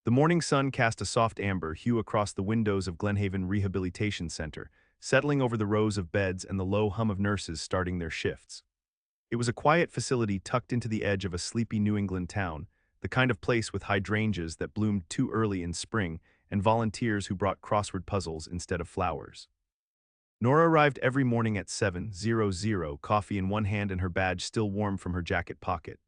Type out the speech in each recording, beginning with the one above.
The morning sun cast a soft amber hue across the windows of Glenhaven Rehabilitation Center, settling over the rows of beds and the low hum of nurses starting their shifts. It was a quiet facility tucked into the edge of a sleepy New England town, the kind of place with hydrangeas that bloomed too early in spring and volunteers who brought crossword puzzles instead of flowers. Nora arrived every morning at 7:00, coffee in one hand and her badge still warm from her jacket pocket.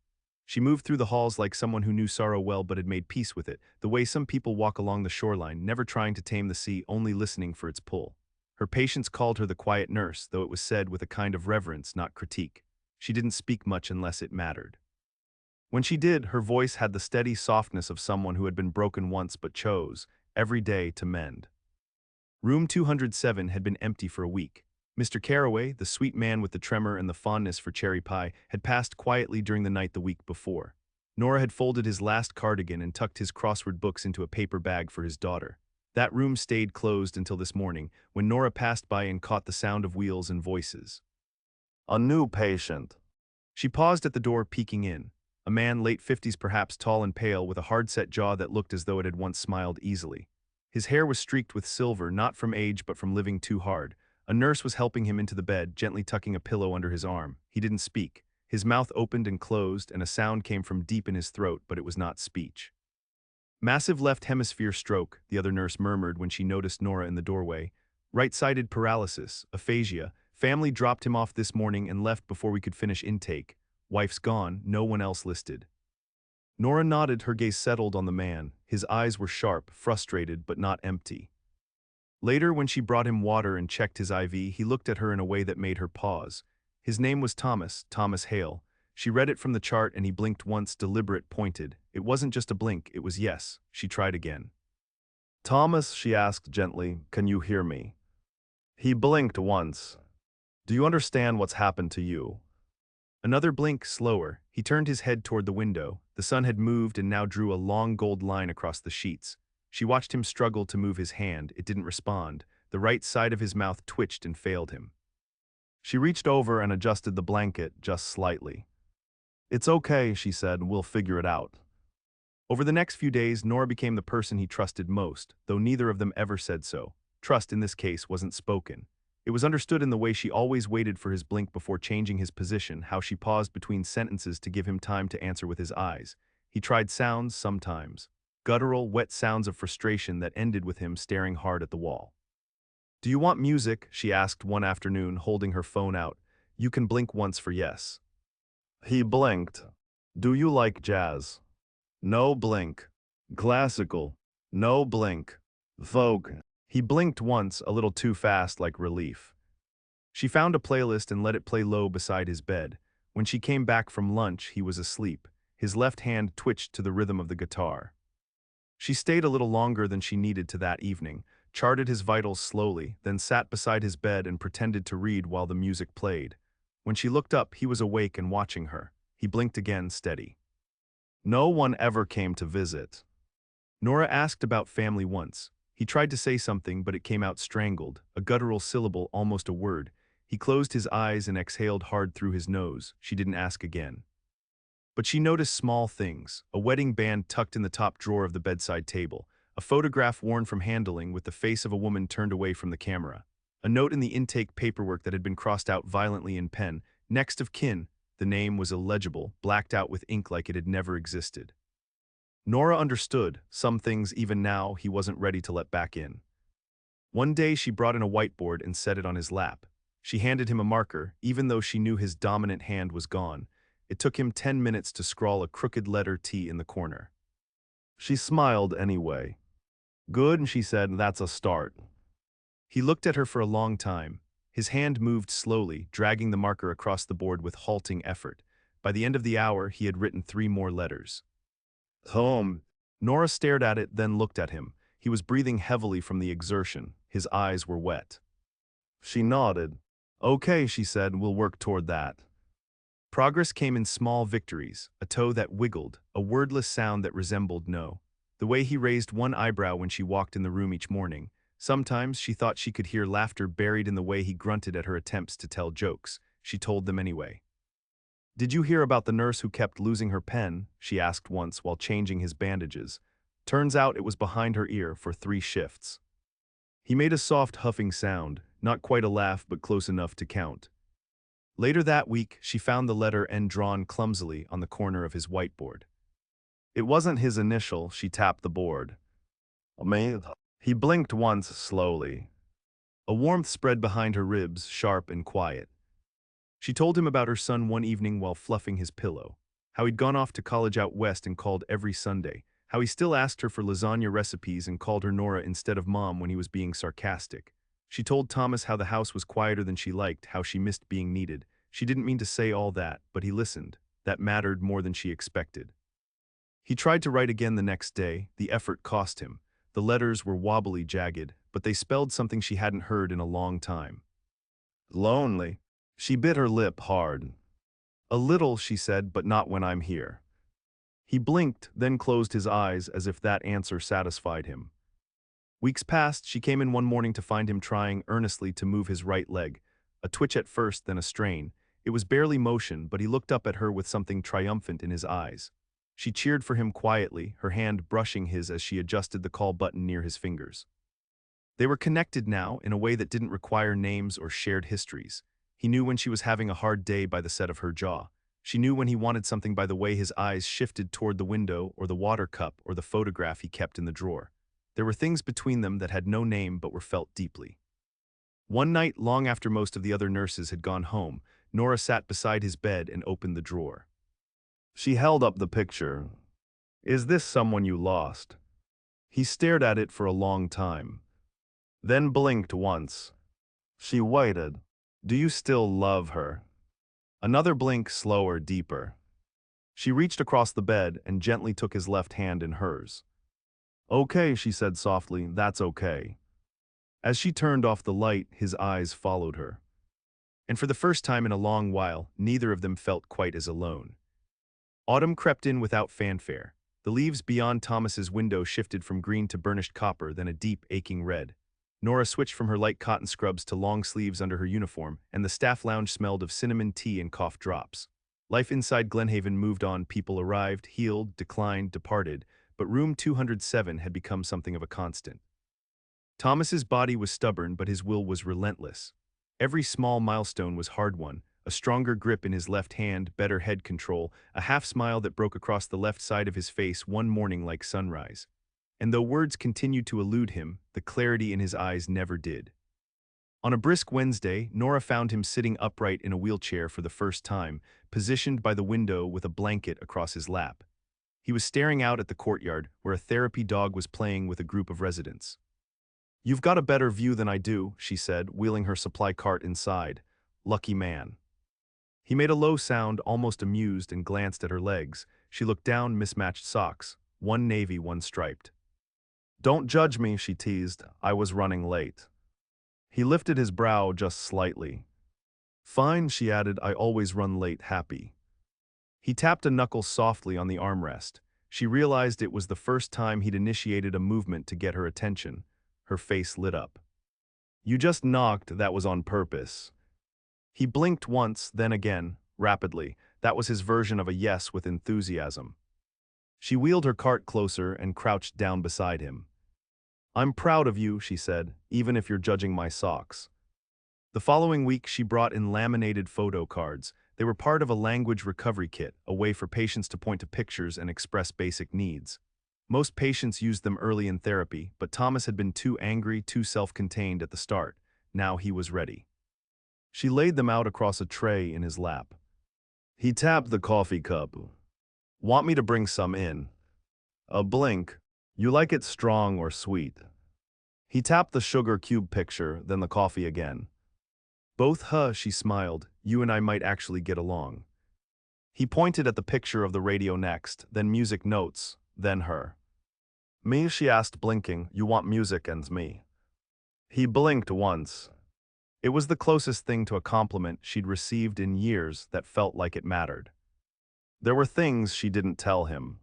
She moved through the halls like someone who knew sorrow well but had made peace with it, the way some people walk along the shoreline, never trying to tame the sea, only listening for its pull. Her patients called her the quiet nurse, though it was said with a kind of reverence, not critique. She didn't speak much unless it mattered. When she did, her voice had the steady softness of someone who had been broken once but chose, every day, to mend. Room 207 had been empty for a week. Mr. Carroway, the sweet man with the tremor and the fondness for cherry pie, had passed quietly during the night the week before. Nora had folded his last cardigan and tucked his crossword books into a paper bag for his daughter. That room stayed closed until this morning, when Nora passed by and caught the sound of wheels and voices. A new patient. She paused at the door, peeking in. A man, late 50s perhaps, tall and pale, with a hard-set jaw that looked as though it had once smiled easily. His hair was streaked with silver, not from age but from living too hard. A nurse was helping him into the bed, gently tucking a pillow under his arm. He didn't speak. His mouth opened and closed, and a sound came from deep in his throat, but it was not speech. Massive left hemisphere stroke, the other nurse murmured when she noticed Nora in the doorway. Right-sided paralysis, aphasia. Family dropped him off this morning and left before we could finish intake. Wife's gone, no one else listed. Nora nodded, her gaze settled on the man. His eyes were sharp, frustrated, but not empty. Later, when she brought him water and checked his IV, he looked at her in a way that made her pause. His name was Thomas Hale. She read it from the chart and he blinked once, deliberate, pointed. It wasn't just a blink, it was yes. She tried again. Thomas, she asked gently, can you hear me? He blinked once. Do you understand what's happened to you? Another blink, slower. He turned his head toward the window. The sun had moved and now drew a long gold line across the sheets. She watched him struggle to move his hand. It didn't respond. The right side of his mouth twitched and failed him. She reached over and adjusted the blanket just slightly. It's okay, she said, we'll figure it out. Over the next few days, Nora became the person he trusted most, though neither of them ever said so. Trust in this case wasn't spoken. It was understood in the way she always waited for his blink before changing his position, how she paused between sentences to give him time to answer with his eyes. He tried sounds sometimes. Guttural, wet sounds of frustration that ended with him staring hard at the wall. Do you want music? She asked one afternoon, holding her phone out. You can blink once for yes. He blinked. Do you like jazz? No blink. Classical? No blink. Folk? He blinked once, a little too fast, like relief. She found a playlist and let it play low beside his bed. When she came back from lunch, he was asleep. His left hand twitched to the rhythm of the guitar. She stayed a little longer than she needed to that evening, charted his vitals slowly, then sat beside his bed and pretended to read while the music played. When she looked up, he was awake and watching her. He blinked again, steady. No one ever came to visit. Nora asked about family once. He tried to say something, but it came out strangled, a guttural syllable, almost a word. He closed his eyes and exhaled hard through his nose. She didn't ask again. But she noticed small things, a wedding band tucked in the top drawer of the bedside table, a photograph worn from handling with the face of a woman turned away from the camera, a note in the intake paperwork that had been crossed out violently in pen, next of kin. The name was illegible, blacked out with ink like it had never existed. Nora understood, some things even now he wasn't ready to let back in. One day she brought in a whiteboard and set it on his lap. She handed him a marker, even though she knew his dominant hand was gone. It took him 10 minutes to scrawl a crooked letter T in the corner. She smiled anyway. Good, she said, that's a start. He looked at her for a long time. His hand moved slowly, dragging the marker across the board with halting effort. By the end of the hour, he had written 3 more letters. Home. Nora stared at it, then looked at him. He was breathing heavily from the exertion. His eyes were wet. She nodded. Okay, she said, we'll work toward that. Progress came in small victories, a toe that wiggled, a wordless sound that resembled no. The way he raised one eyebrow when she walked in the room each morning. Sometimes she thought she could hear laughter buried in the way he grunted at her attempts to tell jokes. She told them anyway. Did you hear about the nurse who kept losing her pen? She asked once while changing his bandages. Turns out it was behind her ear for 3 shifts. He made a soft huffing sound, not quite a laugh but close enough to count. Later that week, she found the letter N drawn clumsily on the corner of his whiteboard. It wasn't his initial, she tapped the board. Amazed. He blinked once slowly. A warmth spread behind her ribs, sharp and quiet. She told him about her son one evening while fluffing his pillow, how he'd gone off to college out west and called every Sunday, how he still asked her for lasagna recipes and called her Nora instead of Mom when he was being sarcastic. She told Thomas how the house was quieter than she liked, how she missed being needed. She didn't mean to say all that, but he listened. That mattered more than she expected. He tried to write again the next day. The effort cost him. The letters were wobbly, jagged, but they spelled something she hadn't heard in a long time. Lonely. She bit her lip hard. A little, she said, but not when I'm here. He blinked, then closed his eyes as if that answer satisfied him. Weeks passed. She came in one morning to find him trying earnestly to move his right leg, a twitch at first, then a strain. It was barely motion, but he looked up at her with something triumphant in his eyes. She cheered for him quietly, her hand brushing his as she adjusted the call button near his fingers. They were connected now in a way that didn't require names or shared histories. He knew when she was having a hard day by the set of her jaw. She knew when he wanted something by the way his eyes shifted toward the window or the water cup or the photograph he kept in the drawer. There were things between them that had no name but were felt deeply. One night, long after most of the other nurses had gone home, Nora sat beside his bed and opened the drawer. She held up the picture. Is this someone you lost? He stared at it for a long time. Then blinked once. She waited. Do you still love her? Another blink, slower, deeper. She reached across the bed and gently took his left hand in hers. Okay, she said softly, that's okay. As she turned off the light, his eyes followed her. And for the first time in a long while, neither of them felt quite as alone. Autumn crept in without fanfare. The leaves beyond Thomas's window shifted from green to burnished copper, then a deep, aching red. Nora switched from her light cotton scrubs to long sleeves under her uniform, and the staff lounge smelled of cinnamon tea and cough drops. Life inside Glenhaven moved on. People arrived, healed, declined, departed, but room 207 had become something of a constant. Thomas's body was stubborn, but his will was relentless. Every small milestone was hard-won, a stronger grip in his left hand, better head control, a half-smile that broke across the left side of his face one morning like sunrise. And though words continued to elude him, the clarity in his eyes never did. On a brisk Wednesday, Nora found him sitting upright in a wheelchair for the first time, positioned by the window with a blanket across his lap. He was staring out at the courtyard, where a therapy dog was playing with a group of residents. You've got a better view than I do, she said, wheeling her supply cart inside. Lucky man. He made a low sound, almost amused, and glanced at her legs. She looked down, mismatched socks, one navy, one striped. Don't judge me, she teased. I was running late. He lifted his brow just slightly. Fine, she added, I always run late happy. He tapped a knuckle softly on the armrest. She realized it was the first time he'd initiated a movement to get her attention. Her face lit up. You just knocked, that was on purpose. He blinked once, then again, rapidly. That was his version of a yes with enthusiasm. She wheeled her cart closer and crouched down beside him. I'm proud of you, she said, even if you're judging my socks. The following week, she brought in laminated photo cards. They were part of a language recovery kit, a way for patients to point to pictures and express basic needs. Most patients used them early in therapy, but Thomas had been too angry, too self-contained at the start. Now he was ready. She laid them out across a tray in his lap. He tapped the coffee cup. Want me to bring some in? A blink. You like it strong or sweet? He tapped the sugar cube picture, then the coffee again. Both, huh, she smiled. You and I might actually get along. He pointed at the picture of the radio next, then music notes, then her. Me, she asked, blinking. You want music and me. He blinked once. It was the closest thing to a compliment she'd received in years that felt like it mattered. There were things she didn't tell him.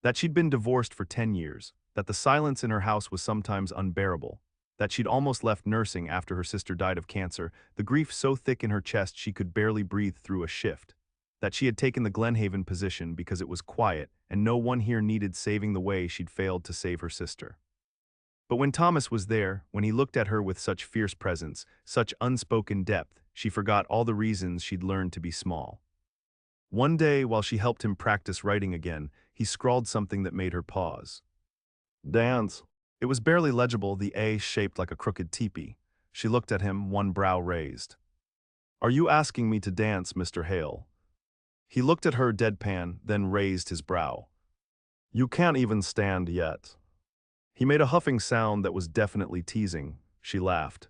That she'd been divorced for 10 years, that the silence in her house was sometimes unbearable, that she'd almost left nursing after her sister died of cancer, the grief so thick in her chest she could barely breathe through a shift. that she had taken the Glenhaven position because it was quiet and no one here needed saving the way she'd failed to save her sister. But when Thomas was there, when he looked at her with such fierce presence, such unspoken depth, she forgot all the reasons she'd learned to be small. One day, while she helped him practice writing again, he scrawled something that made her pause. Dance. It was barely legible, the A shaped like a crooked teepee. She looked at him, one brow raised. Are you asking me to dance, Mr. Hale? He looked at her deadpan, then raised his brow. You can't even stand yet. He made a huffing sound that was definitely teasing. She laughed.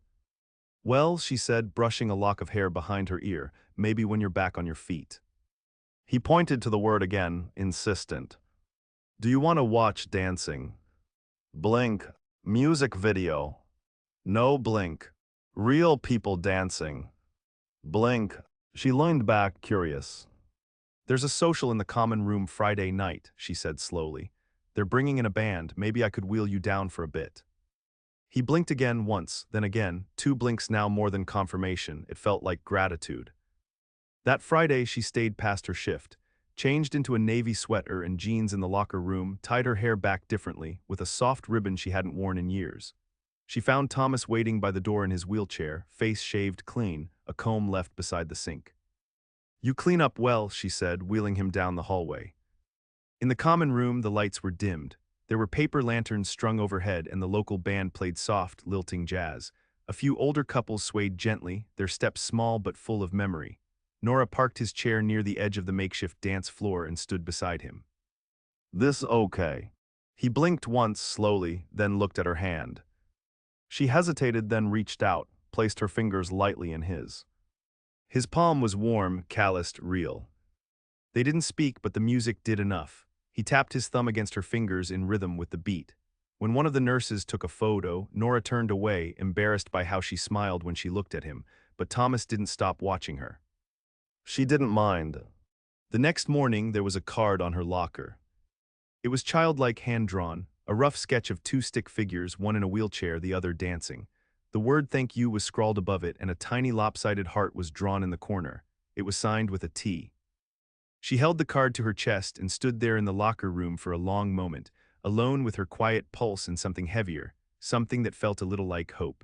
Well, she said, brushing a lock of hair behind her ear, maybe when you're back on your feet. He pointed to the word again, insistent. Do you want to watch dancing? Blink. Music video. No blink. Real people dancing. Blink. She leaned back, curious. There's a social in the common room Friday night, she said slowly. They're bringing in a band, maybe I could wheel you down for a bit. He blinked again once, then again, 2 blinks now more than confirmation, it felt like gratitude. That Friday she stayed past her shift, changed into a navy sweater and jeans in the locker room, tied her hair back differently, with a soft ribbon she hadn't worn in years. She found Thomas waiting by the door in his wheelchair, face shaved clean, a comb left beside the sink. You clean up well, she said, wheeling him down the hallway. In the common room, the lights were dimmed. There were paper lanterns strung overhead and the local band played soft, lilting jazz. A few older couples swayed gently, their steps small but full of memory. Nora parked his chair near the edge of the makeshift dance floor and stood beside him. This okay? He blinked once, slowly, then looked at her hand. She hesitated, then reached out, placed her fingers lightly in his. His palm was warm, calloused, real. They didn't speak, but the music did enough. He tapped his thumb against her fingers in rhythm with the beat. When one of the nurses took a photo, Nora turned away, embarrassed by how she smiled when she looked at him, but Thomas didn't stop watching her. She didn't mind. The next morning, there was a card on her locker. It was childlike, hand-drawn, a rough sketch of 2 stick figures, one in a wheelchair, the other dancing. The word thank you was scrawled above it, and a tiny lopsided heart was drawn in the corner. It was signed with a T. She held the card to her chest and stood there in the locker room for a long moment, alone with her quiet pulse and something heavier, something that felt a little like hope.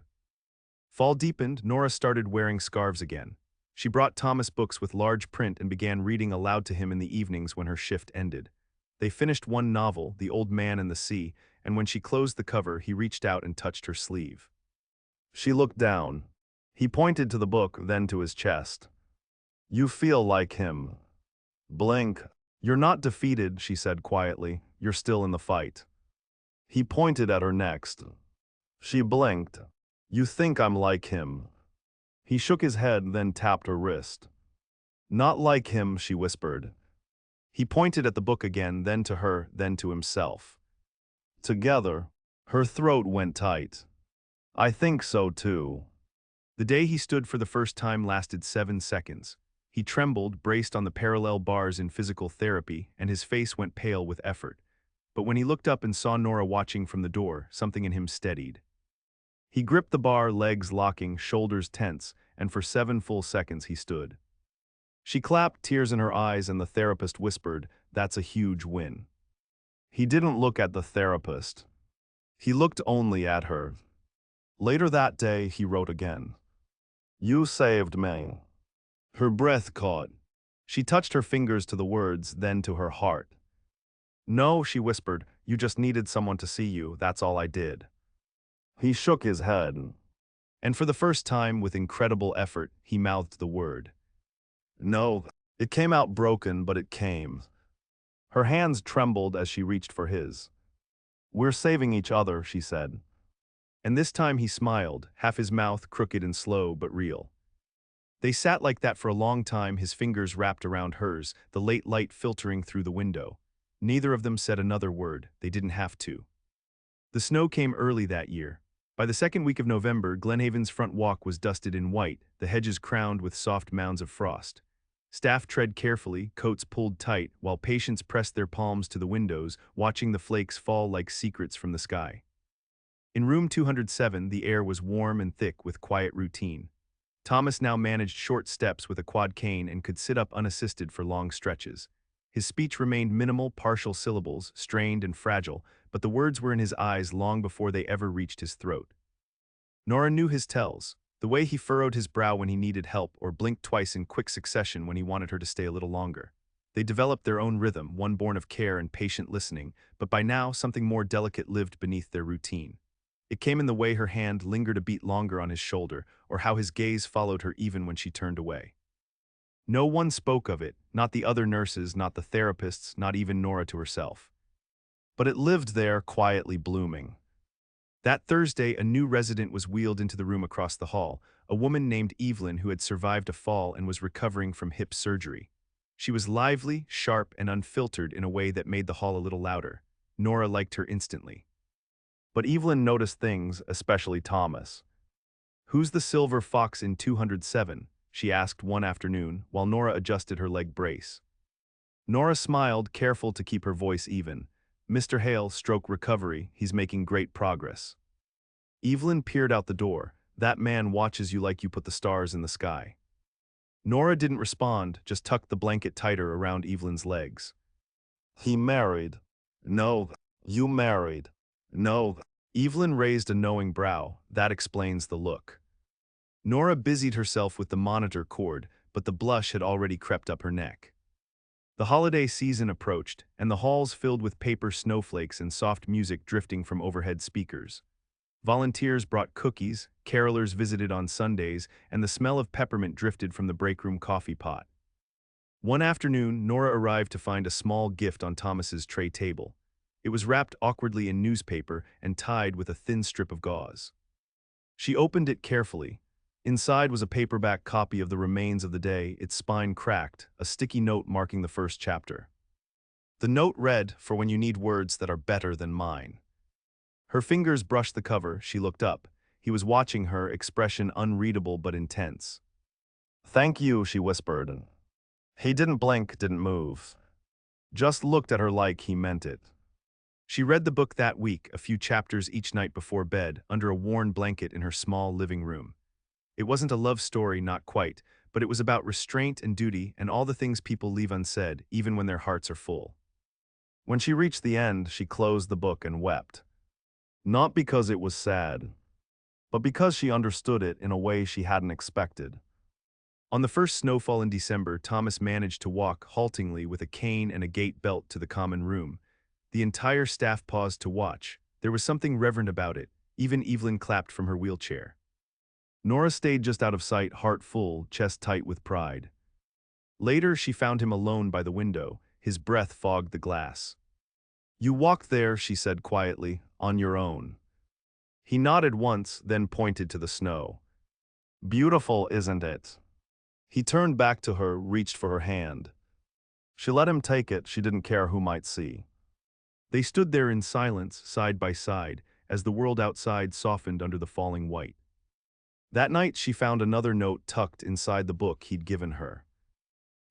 Fall deepened, Nora started wearing scarves again. She brought Thomas books with large print and began reading aloud to him in the evenings when her shift ended. They finished one novel, The Old Man and the Sea, and when she closed the cover, he reached out and touched her sleeve. She looked down. He pointed to the book, then to his chest. You feel like him. Blink. You're not defeated, she said quietly. You're still in the fight. He pointed at her next. She blinked. You think I'm like him. He shook his head, then tapped her wrist. Not like him, she whispered. He pointed at the book again, then to her, then to himself. Together. Her throat went tight. I think so too. The day he stood for the first time lasted 7 seconds. He trembled, braced on the parallel bars in physical therapy, and his face went pale with effort. But when he looked up and saw Nora watching from the door, something in him steadied. He gripped the bar, legs locking, shoulders tense, and for 7 full seconds he stood. She clapped, tears in her eyes, and the therapist whispered, "That's a huge win." He didn't look at the therapist. He looked only at her. Later that day, he wrote again. You saved me. Her breath caught. She touched her fingers to the words, then to her heart. No, she whispered, you just needed someone to see you, that's all I did. He shook his head. And for the first time, with incredible effort, he mouthed the word. No, it came out broken, but it came. Her hands trembled as she reached for his. We're saving each other, she said. And this time he smiled, half his mouth crooked and slow but real. They sat like that for a long time, his fingers wrapped around hers, the late light filtering through the window. Neither of them said another word, they didn't have to. The snow came early that year. By the second week of November, Glenhaven's front walk was dusted in white, the hedges crowned with soft mounds of frost. Staff tread carefully, coats pulled tight, while patients pressed their palms to the windows, watching the flakes fall like secrets from the sky. In room 207, the air was warm and thick with quiet routine. Thomas now managed short steps with a quad cane and could sit up unassisted for long stretches. His speech remained minimal, partial syllables, strained and fragile, but the words were in his eyes long before they ever reached his throat. Nora knew his tells, the way he furrowed his brow when he needed help or blinked twice in quick succession when he wanted her to stay a little longer. They developed their own rhythm, one born of care and patient listening, but by now something more delicate lived beneath their routine. It came in the way her hand lingered a beat longer on his shoulder, or how his gaze followed her even when she turned away. No one spoke of it, not the other nurses, not the therapists, not even Nora to herself. But it lived there, quietly blooming. That Thursday, a new resident was wheeled into the room across the hall, a woman named Evelyn who had survived a fall and was recovering from hip surgery. She was lively, sharp, and unfiltered in a way that made the hall a little louder. Nora liked her instantly. But Evelyn noticed things, especially Thomas. "Who's the silver fox in 207?" she asked one afternoon while Nora adjusted her leg brace. Nora smiled, careful to keep her voice even. "Mr. Hale, stroke recovery, he's making great progress." Evelyn peered out the door. "That man watches you like you put the stars in the sky." Nora didn't respond, just tucked the blanket tighter around Evelyn's legs. "He married." "No, you married." "No." Evelyn raised a knowing brow. "That explains the look." Nora busied herself with the monitor cord, but the blush had already crept up her neck. The holiday season approached, and the halls filled with paper snowflakes and soft music drifting from overhead speakers. Volunteers brought cookies, carolers visited on Sundays, and the smell of peppermint drifted from the breakroom coffee pot. One afternoon, Nora arrived to find a small gift on Thomas's tray table. It was wrapped awkwardly in newspaper and tied with a thin strip of gauze. She opened it carefully. Inside was a paperback copy of The Remains of the Day, its spine cracked, a sticky note marking the first chapter. The note read, "For when you need words that are better than mine." Her fingers brushed the cover. She looked up. He was watching her, expression unreadable but intense. "Thank you," she whispered. He didn't blink, didn't move. Just looked at her like he meant it. She read the book that week, a few chapters each night before bed, under a worn blanket in her small living room. It wasn't a love story, not quite, but it was about restraint and duty and all the things people leave unsaid, even when their hearts are full. When she reached the end, she closed the book and wept. Not because it was sad, but because she understood it in a way she hadn't expected. On the first snowfall in December, Thomas managed to walk haltingly with a cane and a gait belt to the common room. The entire staff paused to watch. There was something reverent about it. Even Evelyn clapped from her wheelchair. Nora stayed just out of sight, heart full, chest tight with pride. Later, she found him alone by the window. His breath fogged the glass. "You walked there," she said quietly, "on your own." He nodded once, then pointed to the snow. "Beautiful, isn't it?" He turned back to her, reached for her hand. She let him take it. She didn't care who might see. They stood there in silence, side by side, as the world outside softened under the falling white. That night, she found another note tucked inside the book he'd given her.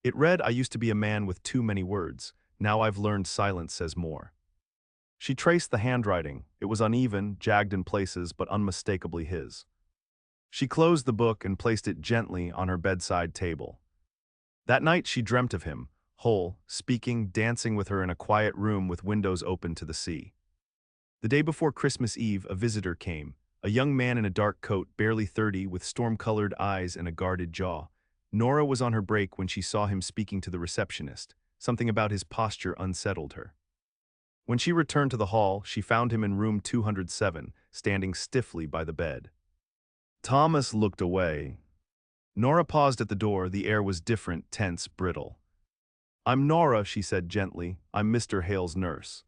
It read, "I used to be a man with too many words. Now I've learned silence says more." She traced the handwriting. It was uneven, jagged in places, but unmistakably his. She closed the book and placed it gently on her bedside table. That night she dreamt of him, whole, speaking, dancing with her in a quiet room with windows open to the sea. The day before Christmas Eve, a visitor came, a young man in a dark coat, barely 30, with storm-colored eyes and a guarded jaw. Nora was on her break when she saw him speaking to the receptionist. Something about his posture unsettled her. When she returned to the hall, she found him in room 207, standing stiffly by the bed. Thomas looked away. Nora paused at the door. The air was different, tense, brittle. "I'm Nora," she said gently. "I'm Mr. Hale's nurse."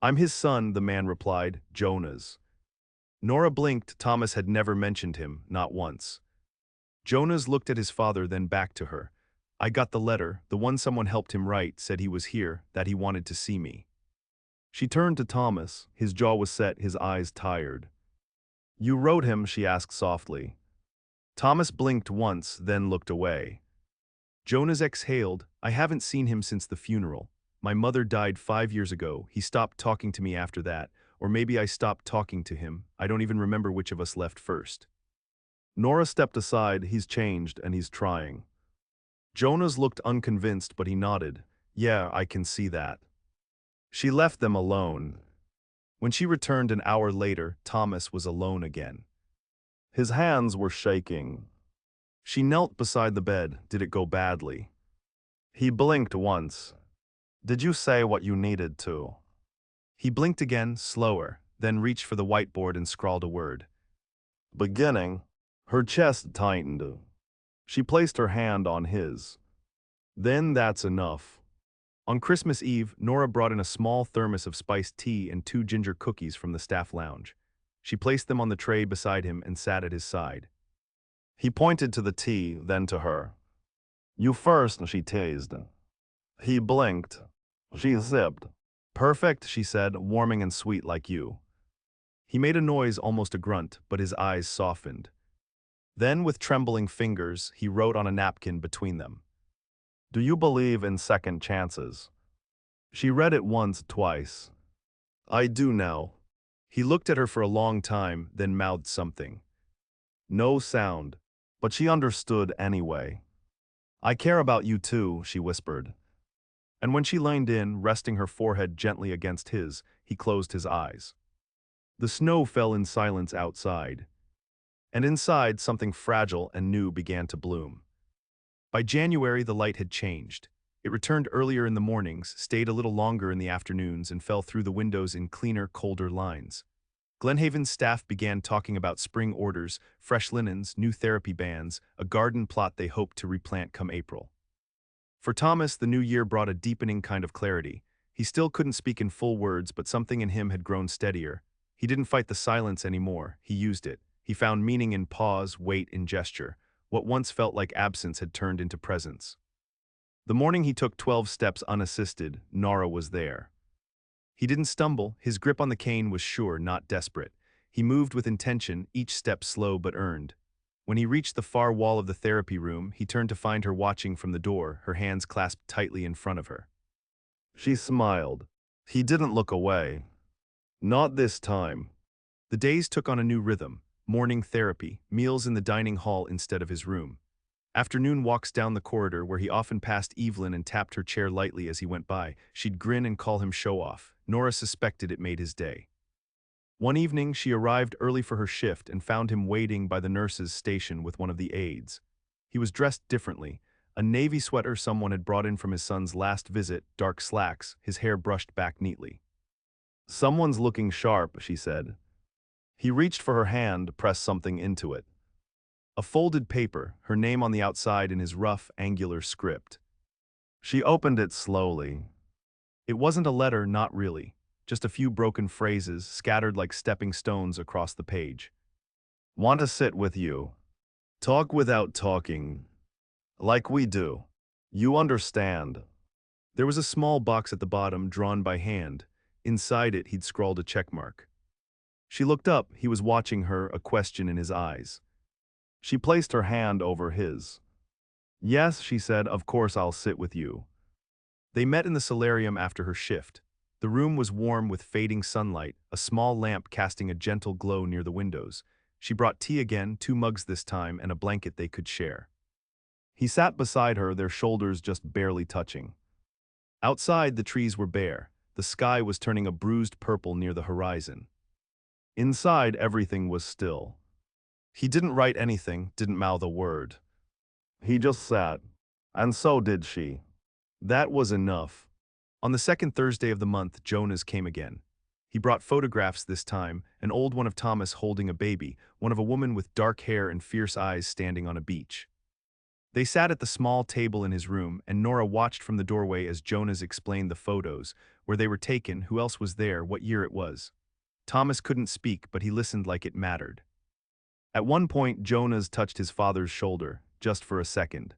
"I'm his son," the man replied, "Jonas." Nora blinked. Thomas had never mentioned him, not once. Jonas looked at his father, then back to her. "I got the letter. The one someone helped him write said he was here, that he wanted to see me." She turned to Thomas. His jaw was set, his eyes tired. "You wrote him?" she asked softly. Thomas blinked once, then looked away. Jonas exhaled. "I haven't seen him since the funeral. My mother died 5 years ago. He stopped talking to me after that, or maybe I stopped talking to him. I don't even remember which of us left first." Nora stepped aside. He's changed and he's trying. Jonas looked unconvinced, but he nodded. Yeah, I can see that. She left them alone. When she returned an hour later, Thomas was alone again. His hands were shaking. She knelt beside the bed. Did it go badly? He blinked once. Did you say what you needed to? He blinked again, slower, then reached for the whiteboard and scrawled a word. Beginning. Her chest tightened. She placed her hand on his. Then that's enough. On Christmas Eve, Nora brought in a small thermos of spiced tea and 2 ginger cookies from the staff lounge. She placed them on the tray beside him and sat at his side. He pointed to the tea, then to her. You first, she teased. He blinked. She sipped. Perfect, she said, warming and sweet like you. He made a noise, almost a grunt, but his eyes softened. Then, with trembling fingers, he wrote on a napkin between them. Do you believe in second chances? She read it once, twice. I do now. He looked at her for a long time, then mouthed something. No sound, but she understood anyway. I care about you too, she whispered. And when she leaned in, resting her forehead gently against his, he closed his eyes. The snow fell in silence outside. And inside, something fragile and new began to bloom. By January, the light had changed. It returned earlier in the mornings, stayed a little longer in the afternoons, and fell through the windows in cleaner, colder lines. Glenhaven's staff began talking about spring orders, fresh linens, new therapy bands, a garden plot they hoped to replant come April. For Thomas, the new year brought a deepening kind of clarity. He still couldn't speak in full words, but something in him had grown steadier. He didn't fight the silence anymore, he used it. He found meaning in pause, weight in gesture. What once felt like absence had turned into presence. The morning he took 12 steps unassisted, Nora was there. He didn't stumble, his grip on the cane was sure, not desperate. He moved with intention, each step slow but earned. When he reached the far wall of the therapy room, he turned to find her watching from the door, her hands clasped tightly in front of her. She smiled. He didn't look away. Not this time. The days took on a new rhythm. Morning therapy, meals in the dining hall instead of his room. Afternoon walks down the corridor where he often passed Evelyn and tapped her chair lightly as he went by. She'd grin and call him show-off. Nora suspected it made his day. One evening, she arrived early for her shift and found him waiting by the nurse's station with one of the aides. He was dressed differently. A navy sweater someone had brought in from his son's last visit, dark slacks, his hair brushed back neatly. Someone's looking sharp, she said. He reached for her hand, pressed something into it. A folded paper, her name on the outside in his rough, angular script. She opened it slowly. It wasn't a letter, not really. Just a few broken phrases, scattered like stepping stones across the page. Want to sit with you. Talk without talking. Like we do. You understand. There was a small box at the bottom, drawn by hand. Inside it, he'd scrawled a checkmark. She looked up, he was watching her, a question in his eyes. She placed her hand over his. Yes, she said, of course I'll sit with you. They met in the solarium after her shift. The room was warm with fading sunlight, a small lamp casting a gentle glow near the windows. She brought tea again, 2 mugs this time, and a blanket they could share. He sat beside her, their shoulders just barely touching. Outside, the trees were bare. The sky was turning a bruised purple near the horizon. Inside, everything was still. He didn't write anything, didn't mouth a word. He just sat. And so did she. That was enough. On the second Thursday of the month, Jonas came again. He brought photographs this time, an old one of Thomas holding a baby, one of a woman with dark hair and fierce eyes standing on a beach. They sat at the small table in his room, and Nora watched from the doorway as Jonas explained the photos, where they were taken, who else was there, what year it was. Thomas couldn't speak, but he listened like it mattered. At one point, Jonas touched his father's shoulder, just for a second.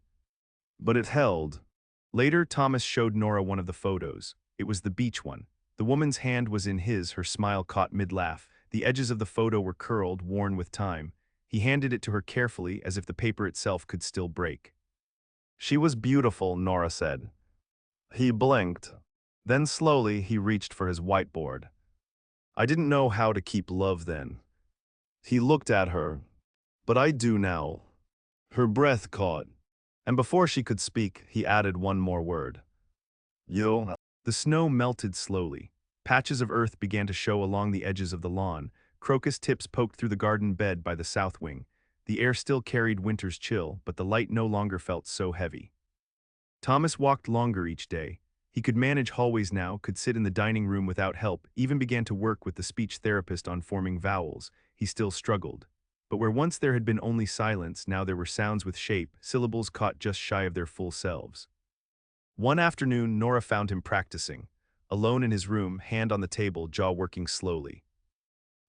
But it held. Later, Thomas showed Nora one of the photos. It was the beach one. The woman's hand was in his, her smile caught mid-laugh. The edges of the photo were curled, worn with time. He handed it to her carefully, as if the paper itself could still break. She was beautiful, Nora said. He blinked. Then slowly, he reached for his whiteboard. I didn't know how to keep love then. He looked at her. But I do now. Her breath caught. And before she could speak, he added one more word. You. The snow melted slowly. Patches of earth began to show along the edges of the lawn. Crocus tips poked through the garden bed by the south wing. The air still carried winter's chill, but the light no longer felt so heavy. Thomas walked longer each day. He could manage hallways now, could sit in the dining room without help, even began to work with the speech therapist on forming vowels. He still struggled. But where once there had been only silence, now there were sounds with shape, syllables caught just shy of their full selves. One afternoon, Nora found him practicing. Alone in his room, hand on the table, jaw working slowly.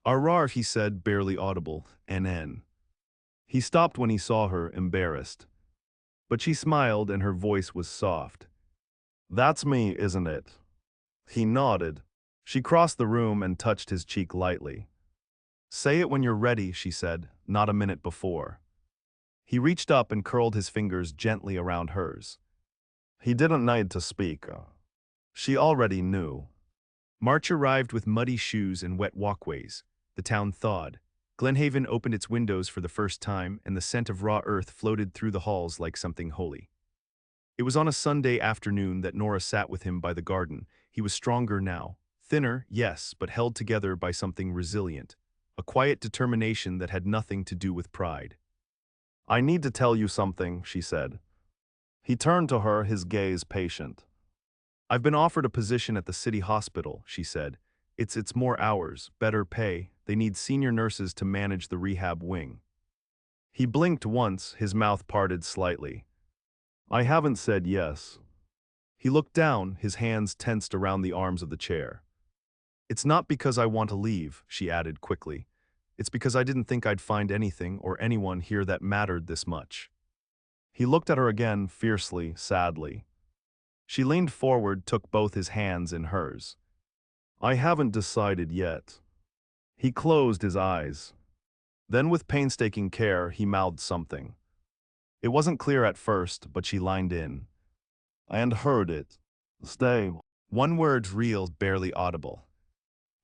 "Arar," he said, barely audible, "NN." He stopped when he saw her, embarrassed. But she smiled and her voice was soft. "That's me, isn't it?" He nodded. She crossed the room and touched his cheek lightly. "Say it when you're ready," she said, "not a minute before." He reached up and curled his fingers gently around hers. He didn't need to speak. She already knew. March arrived with muddy shoes and wet walkways. The town thawed. Glenhaven opened its windows for the first time, and the scent of raw earth floated through the halls like something holy. It was on a Sunday afternoon that Nora sat with him by the garden. He was stronger now. Thinner, yes, but held together by something resilient. A quiet determination that had nothing to do with pride. "I need to tell you something," she said. He turned to her, his gaze patient. "I've been offered a position at the city hospital," she said. It's more hours, better pay. They need senior nurses to manage the rehab wing." He blinked once, his mouth parted slightly. "I haven't said yes." He looked down, his hands tensed around the arms of the chair. "It's not because I want to leave," she added quickly. "It's because I didn't think I'd find anything or anyone here that mattered this much." He looked at her again, fiercely, sadly. She leaned forward, took both his hands in hers. "I haven't decided yet." He closed his eyes. Then with painstaking care, he mouthed something. It wasn't clear at first, but she lined in. "And heard it. Stay." One word reeled, barely audible.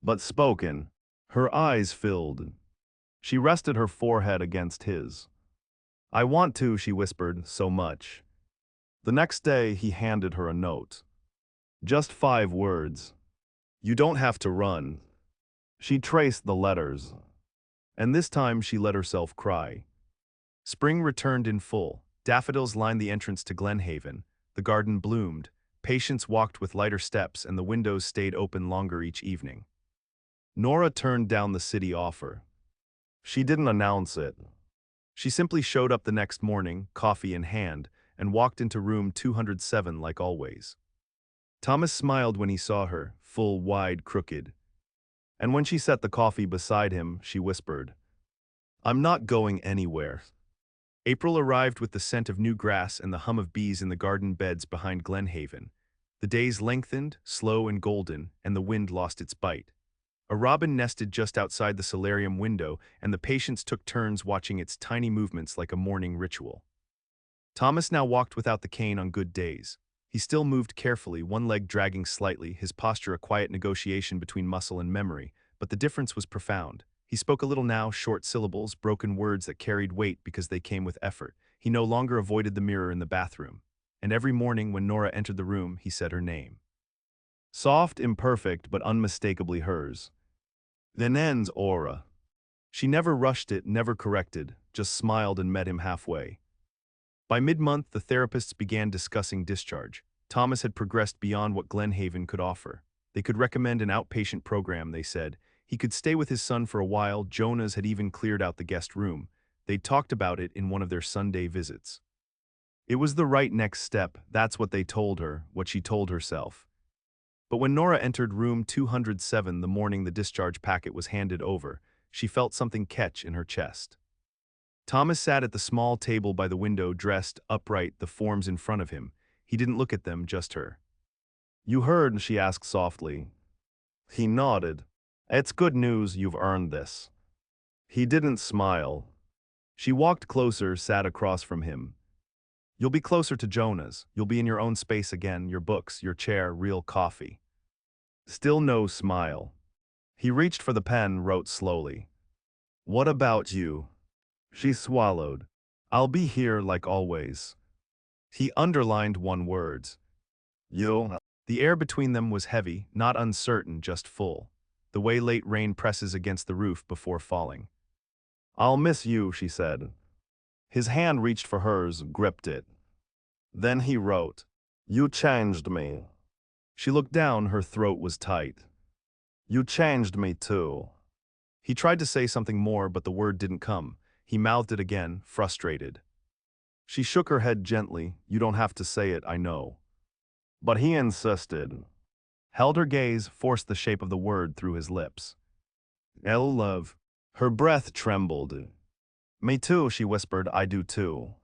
But spoken. Her eyes filled. She rested her forehead against his. "I want to," she whispered, "so much." The next day, he handed her a note. Just 5 words. "You don't have to run." She traced the letters. And this time she let herself cry. Spring returned in full. Daffodils lined the entrance to Glenhaven. The garden bloomed. Patients walked with lighter steps, and the windows stayed open longer each evening. Nora turned down the city offer. She didn't announce it. She simply showed up the next morning, coffee in hand, and walked into room 207 like always. Thomas smiled when he saw her, full, wide, crooked. And when she set the coffee beside him, she whispered, "I'm not going anywhere." April arrived with the scent of new grass and the hum of bees in the garden beds behind Glenhaven. The days lengthened, slow and golden, and the wind lost its bite. A robin nested just outside the solarium window, and the patients took turns watching its tiny movements like a morning ritual. Thomas now walked without the cane on good days. He still moved carefully, one leg dragging slightly, his posture a quiet negotiation between muscle and memory, but the difference was profound. He spoke a little now, short syllables, broken words that carried weight because they came with effort. He no longer avoided the mirror in the bathroom. And every morning when Nora entered the room, he said her name. Soft, imperfect, but unmistakably hers. Nenen's aura. She never rushed it, never corrected, just smiled and met him halfway. By mid-month, the therapists began discussing discharge. Thomas had progressed beyond what Glenhaven could offer. They could recommend an outpatient program, they said. He could stay with his son for a while. Jonas had even cleared out the guest room. They'd talked about it in one of their Sunday visits. It was the right next step, that's what they told her, what she told herself. But when Nora entered room 207 the morning the discharge packet was handed over, she felt something catch in her chest. Thomas sat at the small table by the window, dressed, upright, the forms in front of him. He didn't look at them, just her. "You heard?" she asked softly. He nodded. "It's good news, you've earned this." He didn't smile. She walked closer, sat across from him. "You'll be closer to Jonas. You'll be in your own space again, your books, your chair, real coffee." Still no smile. He reached for the pen, wrote slowly. "What about you?" She swallowed. I'll be here like always. He underlined one word. You. The air between them was heavy, not uncertain, just full. The way late rain presses against the roof before falling. I'll miss you, she said. His hand reached for hers, gripped it. Then he wrote, You changed me. She looked down, her throat was tight. You changed me too. He tried to say something more, but the word didn't come. He mouthed it again, frustrated. She shook her head gently. You don't have to say it, I know. But he insisted. Held her gaze, forced the shape of the word through his lips. Love. Her breath trembled. Me too, she whispered, I do too.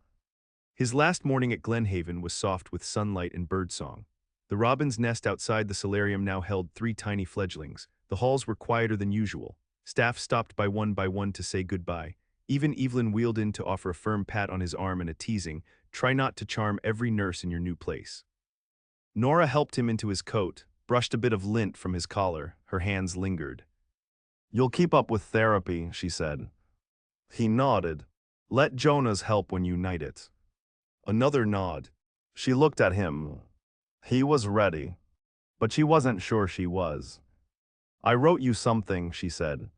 His last morning at Glenhaven was soft with sunlight and birdsong. The robin's nest outside the solarium now held 3 tiny fledglings. The halls were quieter than usual. Staff stopped by one to say goodbye. Even Evelyn wheeled in to offer a firm pat on his arm and a teasing, try not to charm every nurse in your new place. Nora helped him into his coat, brushed a bit of lint from his collar. Her hands lingered. You'll keep up with therapy, she said. He nodded. Let Jonas help when you need it. Another nod. She looked at him. He was ready. But she wasn't sure she was. I wrote you something, she said.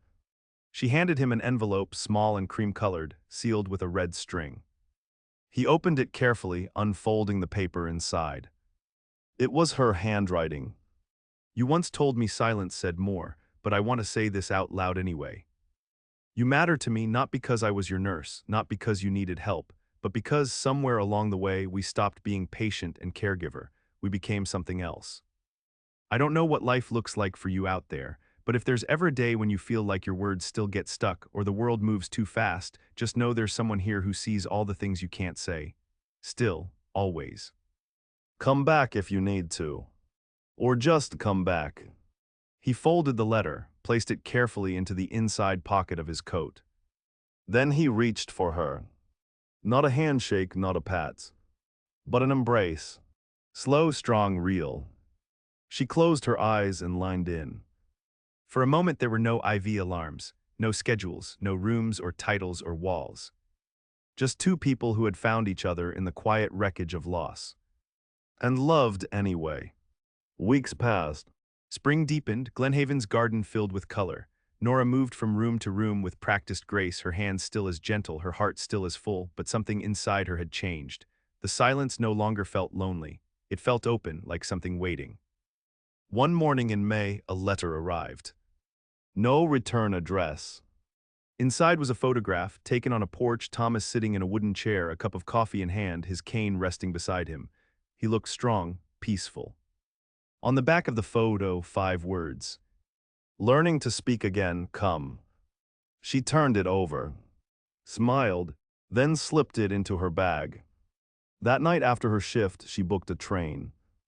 She handed him an envelope, small and cream-colored, sealed with a red string. He opened it carefully, unfolding the paper inside. It was her handwriting. You once told me silence said more, but I want to say this out loud anyway. You matter to me not because I was your nurse, not because you needed help, but because somewhere along the way we stopped being patient and caregiver. We became something else. I don't know what life looks like for you out there, but if there's ever a day when you feel like your words still get stuck or the world moves too fast, just know there's someone here who sees all the things you can't say. Still, always. Come back if you need to. Or just come back. He folded the letter, placed it carefully into the inside pocket of his coat. Then he reached for her. Not a handshake, not a pat. But an embrace. Slow, strong, real. She closed her eyes and lined in. For a moment there were no IV alarms, no schedules, no rooms or titles or walls. Just 2 people who had found each other in the quiet wreckage of loss. And loved anyway. Weeks passed. Spring deepened, Glenhaven's garden filled with color. Nora moved from room to room with practiced grace, her hands still as gentle, her heart still as full, but something inside her had changed. The silence no longer felt lonely. It felt open, like something waiting. One morning in May, a letter arrived. No return address. Inside was a photograph, taken on a porch, Thomas sitting in a wooden chair, a cup of coffee in hand, his cane resting beside him. He looked strong, peaceful. On the back of the photo, 5 words. Learning to speak again, come. She turned it over, smiled, then slipped it into her bag. That night after her shift, she booked a train.